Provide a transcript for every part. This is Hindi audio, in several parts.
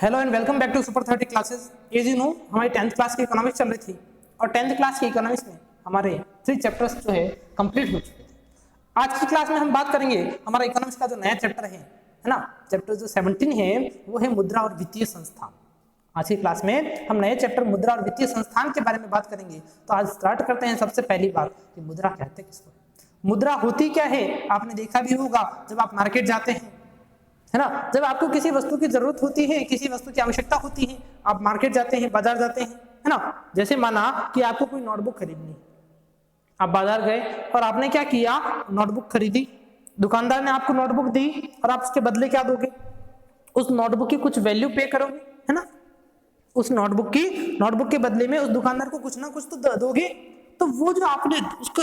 Hello and welcome back to super 30 classes. As you know हमारी 10th क्लास की इकोनॉमिक्स चल रही थी और 10th क्लास की इकोनॉमिक्स में हमारे 3 चैप्टर्स जो है कंप्लीट हो चुके थे। आज की क्लास में हम बात करेंगे हमारा इकोनॉमिक्स का जो नया चैप्टर है ना, चैप्टर जो 17 है वो है मुद्रा और वित्तीय संस्थान। आज की क्लास में हम नए चैप्टर मुद्रा और वित्तीय संस्थान के बारे में बात करेंगे। तो आज स्टार्ट करते हैं सबसे पहली बात कि मुद्रा कहते किसको। मुद्रा होती क्या है, आपने देखा भी होगा जब आप मार्केट जाते हैं, है ना, जब आपको किसी वस्तु की जरूरत होती है, किसी वस्तु की आवश्यकता होती है, आप मार्केट जाते हैं, बाजार जाते हैं, है ना। जैसे माना कि आपको कोई नोटबुक खरीदनी है, आप बाजार गए और आपने क्या किया, नोटबुक खरीदी, दुकानदार ने आपको नोटबुक दी और आप उसके बदले क्या दोगे, उस नोटबुक की कुछ वैल्यू पे करोगे, है ना। उस नोटबुक के बदले में उस दुकानदार को कुछ ना कुछ तो दोगे। तो वो जो आपने उसको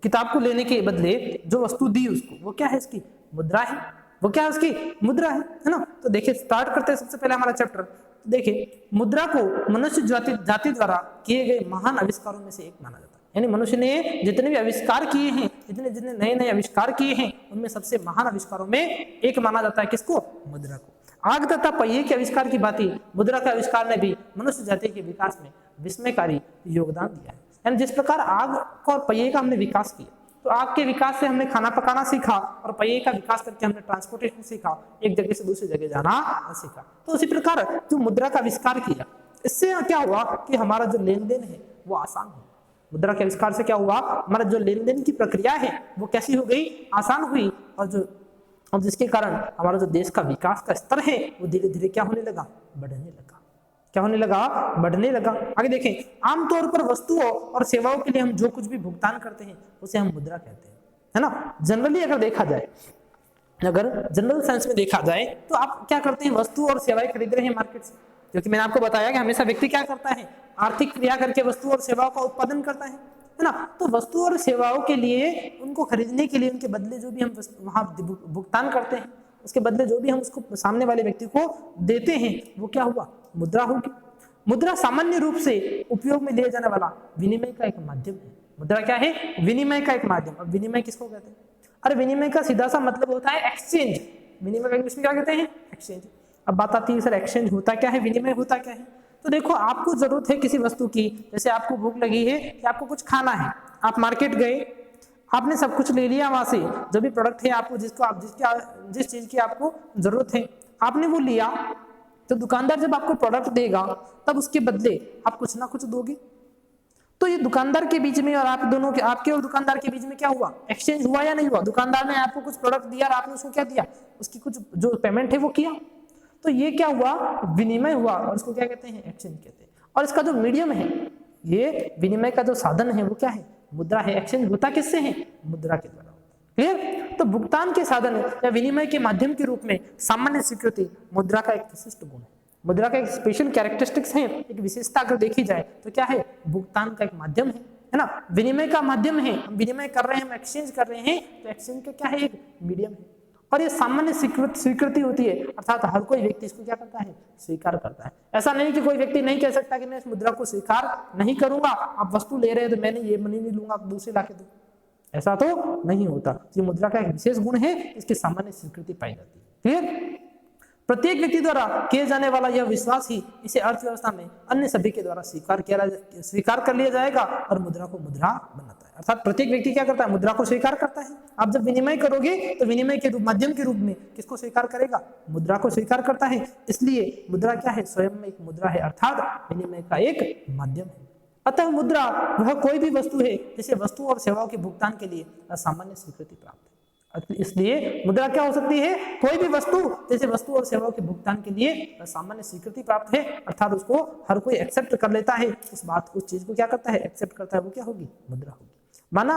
किताब को लेने के बदले जो वस्तु दी उसको, वो क्या है, इसकी मुद्रा है। वो क्या है, उसकी मुद्रा है ना। तो देखिए स्टार्ट करते हैं सबसे पहले हमारा चैप्टर। देखिए मुद्रा को मनुष्य जाति द्वारा किए गए महान आविष्कारों में से एक माना जाता है। यानी मनुष्य ने जितने भी आविष्कार किए हैं, जितने नए आविष्कार किए हैं, उनमें सबसे महान आविष्कारों में एक माना जाता है किसको, मुद्रा को। आग तथा पहिए के आविष्कार की भांति मुद्रा के आविष्कार ने भी मनुष्य जाति के विकास में विस्मयकारी योगदान दिया है। यानी जिस प्रकार आग और पहिए का हमने विकास किया, तो आग के विकास से हमने खाना पकाना सीखा और पहिए का विकास करके हमने ट्रांसपोर्टेशन सीखा, एक जगह से दूसरी जगह जाना सीखा। तो उसी प्रकार जो मुद्रा का आविष्कार किया, इससे क्या हुआ कि हमारा जो लेन देन है वो आसान हुआ। मुद्रा के आविष्कार से क्या हुआ, हमारा जो लेन देन की प्रक्रिया है वो कैसी हो गई, आसान हुई। और जिसके कारण हमारा जो देश का विकास का स्तर है वो धीरे धीरे क्या होने लगा, बढ़ने लगा। क्या होने लगा, बढ़ने लगा। आगे देखें, आमतौर पर वस्तुओं और सेवाओं के लिए हम जो कुछ भी भुगतान करते हैं उसे हम मुद्रा कहते हैं, है ना। जनरली अगर देखा जाए, अगर जनरल सेंस में देखा जाए तो आप क्या करते हैं, वस्तु और सेवाएं खरीद रहे हैं मार्केट से, क्योंकि मैंने आपको बताया कि हमेशा व्यक्ति क्या करता है, आर्थिक क्रिया करके वस्तु और सेवाओं का उत्पादन करता है ना। तो वस्तु और सेवाओं के लिए, उनको खरीदने के लिए, उनके बदले जो भी हम वहां भुगतान करते हैं, उसके बदले जो भी हम उसको सामने वाले व्यक्ति को देते हैं, वो क्या हुआ, मुद्रा होगी। मुद्रा सामान्य रूप से उपयोग में लिया जाने वाला विनिमय का एक माध्यम है। मुद्रा क्या है, विनिमय का एक माध्यम। अब विनिमय किसको कहते हैं, अरे विनिमय का सीधा सा मतलब होता है एक्सचेंज। विनिमय का इंग्लिश में क्या कहते हैं, एक्सचेंज। अब बात आती है सर एक्सचेंज होता क्या है, विनिमय होता क्या है। तो देखो, आपको जरूरत है किसी वस्तु की, जैसे आपको भूख लगी है कि आपको कुछ खाना है, आप मार्केट गए, आपने सब कुछ ले लिया वहां से, जो भी प्रोडक्ट है आपको, जिस चीज की आपको जरूरत है आपने वो लिया। तो दुकानदार जब आपको प्रोडक्ट देगा तब उसके बदले आप कुछ ना कुछ दोगे। तो ये दुकानदार के बीच में और आप दोनों के, आपके और दुकानदार के बीच में क्या हुआ, एक्सचेंज हुआ या नहीं हुआ। दुकानदार ने आपको कुछ प्रोडक्ट दिया और आपने उसको क्या दिया, उसकी कुछ जो पेमेंट है वो किया। तो ये क्या हुआ, विनिमय हुआ, और इसको क्या कहते हैं, एक्सचेंज कहते हैं। और इसका जो मीडियम है, ये विनिमय का जो साधन है वो क्या है, मुद्रा है। एक्सचेंज होता किससे है, मुद्रा के द्वारा। क्लियर। तो भुगतान के साधन या विनिमय के माध्यम के रूप में सामान्य स्वीकृति मुद्रा का एक विशिष्ट गुण है। मुद्रा का एक स्पेशल कैरेक्टरिस्टिक्स है, एक विशेषता अगर देखी जाए तो क्या है, भुगतान का एक माध्यम है ना, विनिमय का माध्यम है। हम विनिमय कर रहे हैं, हम एक्सचेंज कर रहे हैं, तो एक्सचेंज का क्या है, एक मीडियम है। और ये सामान्य स्वीकृति होती है, अर्थात हर कोई व्यक्ति इसको क्या करता है, स्वीकार करता है। ऐसा नहीं कि कोई व्यक्ति नहीं कह सकता कि मैं इस मुद्रा को स्वीकार नहीं करूंगा, आप वस्तु ले रहे हैं तो मैंने ये मनी नहीं लूंगा, दूसरे लाके दो, ऐसा तो नहीं होता। ये मुद्रा का एक विशेष गुण है, इसकी सामान्य स्वीकृति पाई जाती है। क्लियर। प्रत्येक व्यक्ति द्वारा किए जाने वाला यह विश्वास ही इसे अर्थव्यवस्था में अन्य सभी के द्वारा स्वीकार कर लिया जाएगा और मुद्रा को मुद्रा बनाता है। अर्थात प्रत्येक व्यक्ति क्या करता है, मुद्रा को स्वीकार करता है। आप जब विनिमय करोगे तो विनिमय के माध्यम के रूप में किसको स्वीकार करेगा, मुद्रा को स्वीकार करता है। इसलिए मुद्रा क्या है, स्वयं में एक मुद्रा है, अर्थात विनिमय का एक माध्यम है। अतः मुद्रा वह कोई भी वस्तु है जिसे वस्तु और सेवाओं के भुगतान के लिए सामान्य स्वीकृति प्राप्त है। इसलिए मुद्रा क्या हो सकती है, कोई भी वस्तु जैसे वस्तु और सेवाओं के भुगतान के लिए सामान्य स्वीकृति प्राप्त है, अर्थात उसको हर कोई एक्सेप्ट कर लेता है, उस बात को, उस चीज को क्या करता है, एक्सेप्ट करता है, वो क्या होगी, मुद्रा होगी। माना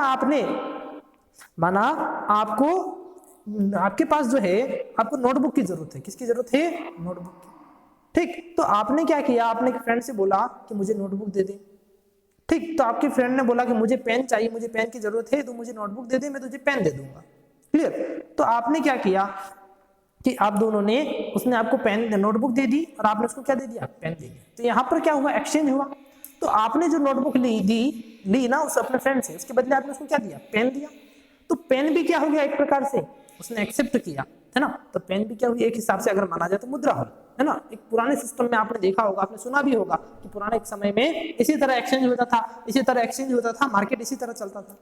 आपको, आपके पास जो है, आपको नोटबुक की जरूरत है, किसकी जरूरत है, नोटबुक की। ठीक, तो आपने क्या किया, आपने एक फ्रेंड से बोला कि मुझे नोटबुक दे दे। ठीक, तो आपके फ्रेंड ने बोला कि मुझे पेन चाहिए, मुझे पेन की जरूरत है, तो मुझे नोटबुक दे दे, मैं तुझे पेन दे दूंगा। क्लियर। तो आपने क्या किया कि आप दोनों ने, उसने आपको पेन, नोटबुक दे दी और आपने उसको क्या दे दिया, पेन दे दिया। तो यहाँ पर क्या हुआ, एक्सचेंज हुआ। तो आपने जो नोटबुक ली ना उस अपने फ्रेंड से, उसके बदले आपने उसको क्या दिया, पेन दिया। तो पेन भी क्या हो गया, एक प्रकार से उसने एक्सेप्ट किया। है ना। तो पेन भी क्या हुई, एक हिसाब से अगर माना जाए तो मुद्रा हुई, है ना। एक पुराने सिस्टम में आपने देखा होगा, आपने सुना भी होगा कि पुराने समय में इसी तरह एक्सचेंज होता था, इसी तरह एक्सचेंज होता था, मार्केट इसी तरह चलता था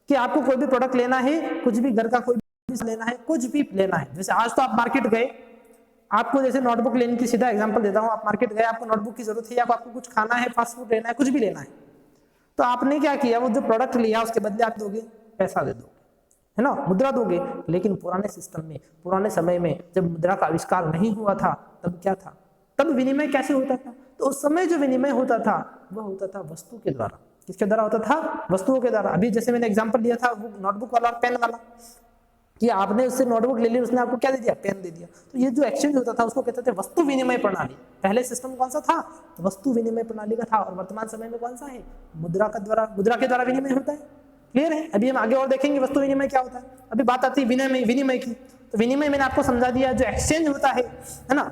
कि आपको कोई भी प्रोडक्ट लेना है, कुछ भी घर का कोई भी लेना है, कुछ भी लेना है। जैसे आज तो आप मार्केट गए, आपको जैसे नोटबुक लेने की, सीधा एग्जांपल देता हूं, आप मार्केट गए, आपको नोटबुक की जरूरत है, या आपको कुछ खाना है, फास्ट फूड लेना है, कुछ भी लेना है, तो आपने क्या किया, वो जो प्रोडक्ट लिया उसके बदले आप दोगे, पैसा दे दोगे, है ना, मुद्रा दोगे। लेकिन पुराने सिस्टम में, पुराने समय में जब मुद्रा का आविष्कार नहीं हुआ था, तब क्या था, तब विनिमय कैसे होता था? तो उस समय जो विनिमय होता था वह होता था वस्तु के द्वारा। किसके द्वारा होता था? वस्तुओं के द्वारा। अभी जैसे मैंने एग्जांपल दिया था वो नोटबुक वाला और पेन वाला, कि आपने उससे नोटबुक ले ली, उसने आपको क्या दे दिया? पेन दे दिया। तो ये जो एक्सचेंज होता था उसको कहते थे वस्तु विनिमय प्रणाली। पहले सिस्टम कौन सा था? वस्तु विनिमय प्रणाली का था। और वर्तमान समय में कौन सा है? मुद्रा का द्वारा, मुद्रा के द्वारा विनिमय होता है। क्लियर है? अभी हम आगे और देखेंगे वस्तु विनिमय क्या होता है। अभी बात आती है विनिमय की। तो विनिमय मैंने आपको समझा दिया, जो एक्सचेंज होता है ना,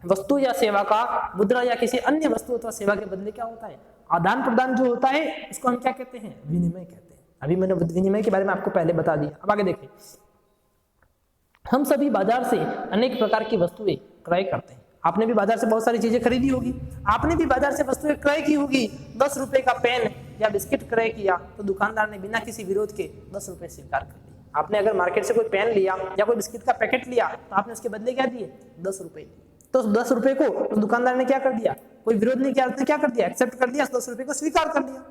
वस्तु या सेवा का मुद्रा या किसी अन्य वस्तु अथवा सेवा के बदले क्या होता है? आदान प्रदान जो होता है उसको हम क्या कहते हैं? विनिमय कहते हैं। अभी मैंने विनिमय के बारे में आपको पहले बता दिया। अब आगे देखें, हम सभी बाजार से अनेक प्रकार की वस्तुएं क्रय करते हैं। आपने भी बाजार से बहुत सारी चीजें खरीदी होगी, आपने भी बाजार से वस्तुएं क्रय की होगी। 10 रुपए का पेन या बिस्किट क्रय किया तो दुकानदार ने बिना किसी विरोध के 10 रुपए स्वीकार कर लिए। आपने अगर मार्केट से कोई पेन लिया या कोई बिस्किट का पैकेट लिया तो आपने उसके बदले क्या दिए? 10 रुपए। तो 10 रुपए को उस दुकानदार ने क्या कर दिया? कोई विरोध नहीं किया, उसने क्या कर दिया? एक्सेप्ट कर दिया, 10 रुपए को स्वीकार कर लिया,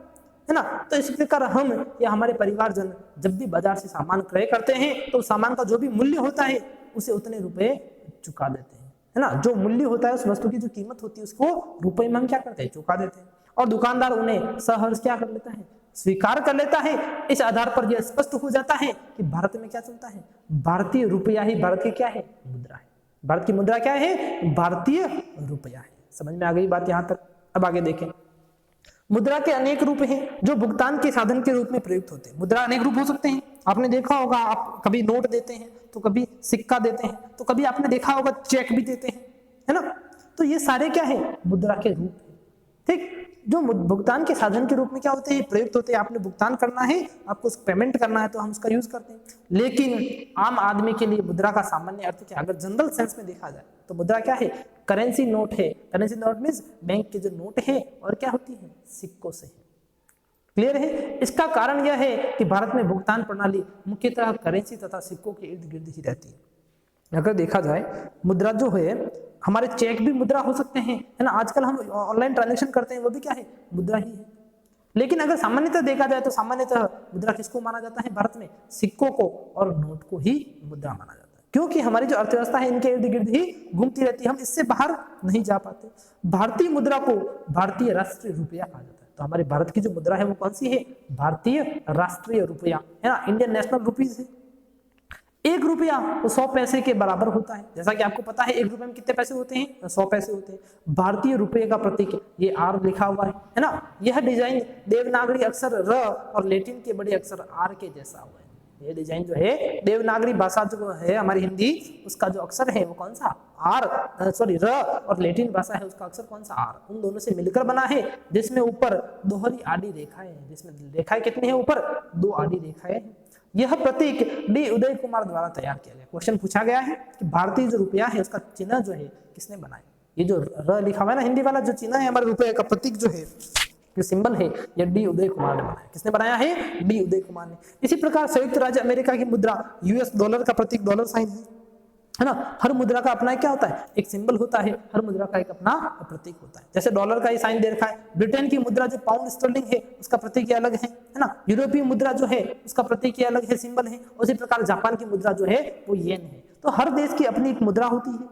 है ना। तो इस प्रकार हम या हमारे परिवारजन जब भी बाजार से सामान क्रय करते हैं तो सामान का जो भी मूल्य होता है उसे उतने रुपए चुका देते हैं, है ना। जो मूल्य होता है उस वस्तु की जो कीमत होती है उसको रुपए में हम क्या करते हैं? चुका देते हैं। और दुकानदार उन्हें सहर्ष क्या कर लेता है? स्वीकार कर लेता है। इस आधार पर यह स्पष्ट हो जाता है कि भारत में क्या चलता है? भारतीय रुपया ही भारत की क्या है? मुद्रा है। भारत की मुद्रा क्या है? भारतीय रुपया है। समझ में आ गई बात यहां तक? अब आगे देखें, मुद्रा के अनेक रूप हैं जो भुगतान के साधन के रूप में प्रयुक्त होते हैं। मुद्रा अनेक रूप हो सकते हैं। आपने देखा होगा, आप कभी नोट देते हैं तो कभी सिक्का देते हैं, तो कभी आपने देखा होगा चेक भी देते हैं, है ना। तो ये सारे क्या है? मुद्रा के रूप है। ठीक, जो भुगतान के साधन के रूप में क्या होते हैं? प्रयुक्त होते हैं। आपने भुगतान करना है, आपको पेमेंट करना है तो हम उसका यूज करते हैं। लेकिन आम आदमी के लिए मुद्रा का सामान्य अर्थ क्या? अगर जनरल सेंस में देखा जाए तो मुद्रा क्या है? करेंसी नोट है। करेंसी नोट मींस बैंक के जो नोट है और क्या होती है? सिक्कों से है। क्लियर है? इसका कारण यह है कि भारत में भुगतान प्रणाली मुख्यतः करेंसी तथा सिक्कों के इर्द गिर्द ही रहती है। अगर देखा जाए मुद्रा जो है, हमारे चेक भी मुद्रा हो सकते हैं, है ना। आजकल हम ऑनलाइन ट्रांजैक्शन करते हैं वो भी क्या है? मुद्रा ही है। लेकिन अगर सामान्यतः देखा जाए तो सामान्यतः मुद्रा किसको माना जाता है भारत में? सिक्कों को और नोट को ही मुद्रा माना जाता है, क्योंकि हमारी जो अर्थव्यवस्था है इनके इर्द गिर्द ही घूमती रहती है, हम इससे बाहर नहीं जा पाते। भारतीय मुद्रा को भारतीय राष्ट्रीय रुपया कहा जाता है। तो हमारे भारत की जो मुद्रा है वो कौन सी है? भारतीय राष्ट्रीय रुपया, है ना, इंडियन नेशनल रुपीज है। 1 रुपया तो 100 पैसे के बराबर होता है। जैसा कि आपको पता है 1 रुपए में कितने पैसे होते हैं? 100 पैसे होते हैं। भारतीय रुपये का प्रतीक ये आर लिखा हुआ है ना। यह डिजाइन देवनागरी अक्षर र और लैटिन के बड़े अक्षर आर के जैसा हुआ है। ये डिजाइन जो है देवनागरी भाषा जो है हमारी हिंदी, उसका जो अक्षर है वो कौन सा? आर, सॉरी र, और लैटिन भाषा है उसका अक्षर कौन सा? आर। उन दोनों से मिलकर बना है, जिसमें ऊपर दोहरी आड़ी रेखाएं हैं, जिसमें रेखाएं कितनी है? ऊपर 2 आड़ी रेखाएं हैं। यह प्रतीक डी उदय कुमार द्वारा तैयार किया गया। क्वेश्चन पूछा गया है कि भारतीय जो रुपया है उसका चिन्ह जो है किसने बनाया? ये जो र लिखा हुआ है ना हिंदी वाला, जो चिन्ह है हमारे रुपये का प्रतीक जो है, ये सिंबल है, ये डी उदय कुमार ने बनाया। किसने बनाया है? डी उदय कुमार ने। इसी प्रकार संयुक्त राज्य अमेरिका की मुद्रा यूएस डॉलर का प्रतीक डॉलर साइन है ना। हर मुद्रा का अपना क्या होता है? एक सिंबल होता है। हर मुद्रा का एक अपना प्रतीक होता है। जैसे डॉलर का ही साइन दे रखा है। ब्रिटेन की मुद्रा जो पाउंड स्टर्लिंग है उसका प्रतीक अलग है ना। यूरोपीय मुद्रा जो है उसका प्रतीक अलग है, सिंबल है। उसी प्रकार जापान की मुद्रा जो है वो येन है। तो हर देश की अपनी एक मुद्रा होती है।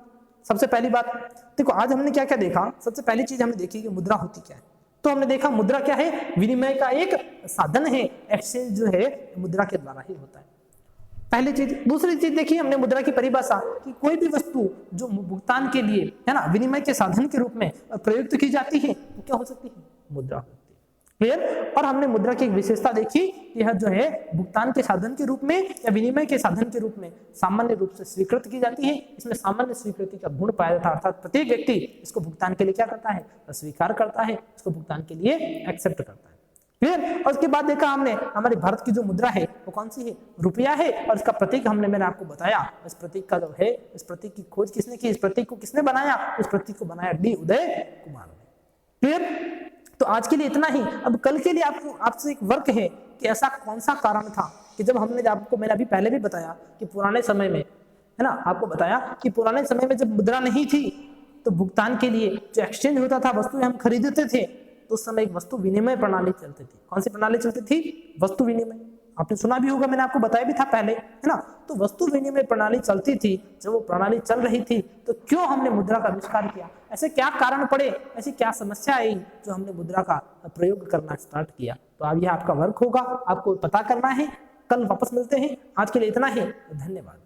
सबसे पहली बात देखो, आज हमने क्या क्या देखा? सबसे पहली चीज हमने देखी कि मुद्रा होती क्या है। तो हमने देखा मुद्रा क्या है? विनिमय का एक साधन है। एक्सचेंज जो है मुद्रा के द्वारा ही होता है, पहली चीज। दूसरी चीज देखिए हमने मुद्रा की परिभाषा कि कोई भी वस्तु जो भुगतान के लिए, है ना, विनिमय के साधन के रूप में प्रयुक्त की जाती है वो क्या हो सकती है? मुद्रा होती है। क्लियर? और हमने मुद्रा की एक विशेषता देखी कि यह जो है भुगतान के साधन के रूप में या विनिमय के साधन के रूप में सामान्य रूप से स्वीकृत की जाती है। इसमें सामान्य स्वीकृति का गुण पाया जाता है, अर्थात प्रत्येक व्यक्ति इसको भुगतान के लिए क्या करता है? स्वीकार करता है, इसको भुगतान के लिए एक्सेप्ट करता है। क्लियर। और उसके बाद देखा हमने हमारे भारत की जो मुद्रा है वो कौन सी है, रुपया है। और इसका प्रतीक मैंने आपको बताया, इस प्रतीक का जो है, इस प्रतीक की खोज किसने की, इस प्रतीक को किसने बनाया, इस प्रतीक को बनाया डी उदय कुमार ने। क्लियर। तो आज के लिए इतना ही। अब कल के लिए आपसे एक वर्क है कि ऐसा कौन सा कारण था कि जब मैंने अभी पहले भी बताया कि पुराने समय में, है ना, आपको बताया कि पुराने समय में जब मुद्रा नहीं थी तो भुगतान के लिए जो एक्सचेंज होता था, वस्तुएं हम खरीदते थे, तो उस समय एक वस्तु विनिमय प्रणाली चलती थी। कौन सी प्रणाली चलती थी, वस्तु विनिमय। आपने सुना भी होगा, मैंने आपको बताया भी था पहले, है ना। तो वस्तु विनिमय प्रणाली चलती थी। जब वो प्रणाली चल रही थी तो क्यों हमने मुद्रा का आविष्कार किया, ऐसे क्या कारण पड़े, ऐसी क्या समस्या आई जो हमने मुद्रा का प्रयोग करना स्टार्ट किया। तो अब यह आपका वर्क होगा, आपको पता करना है। कल वापस मिलते हैं, आज के लिए इतना ही, धन्यवाद।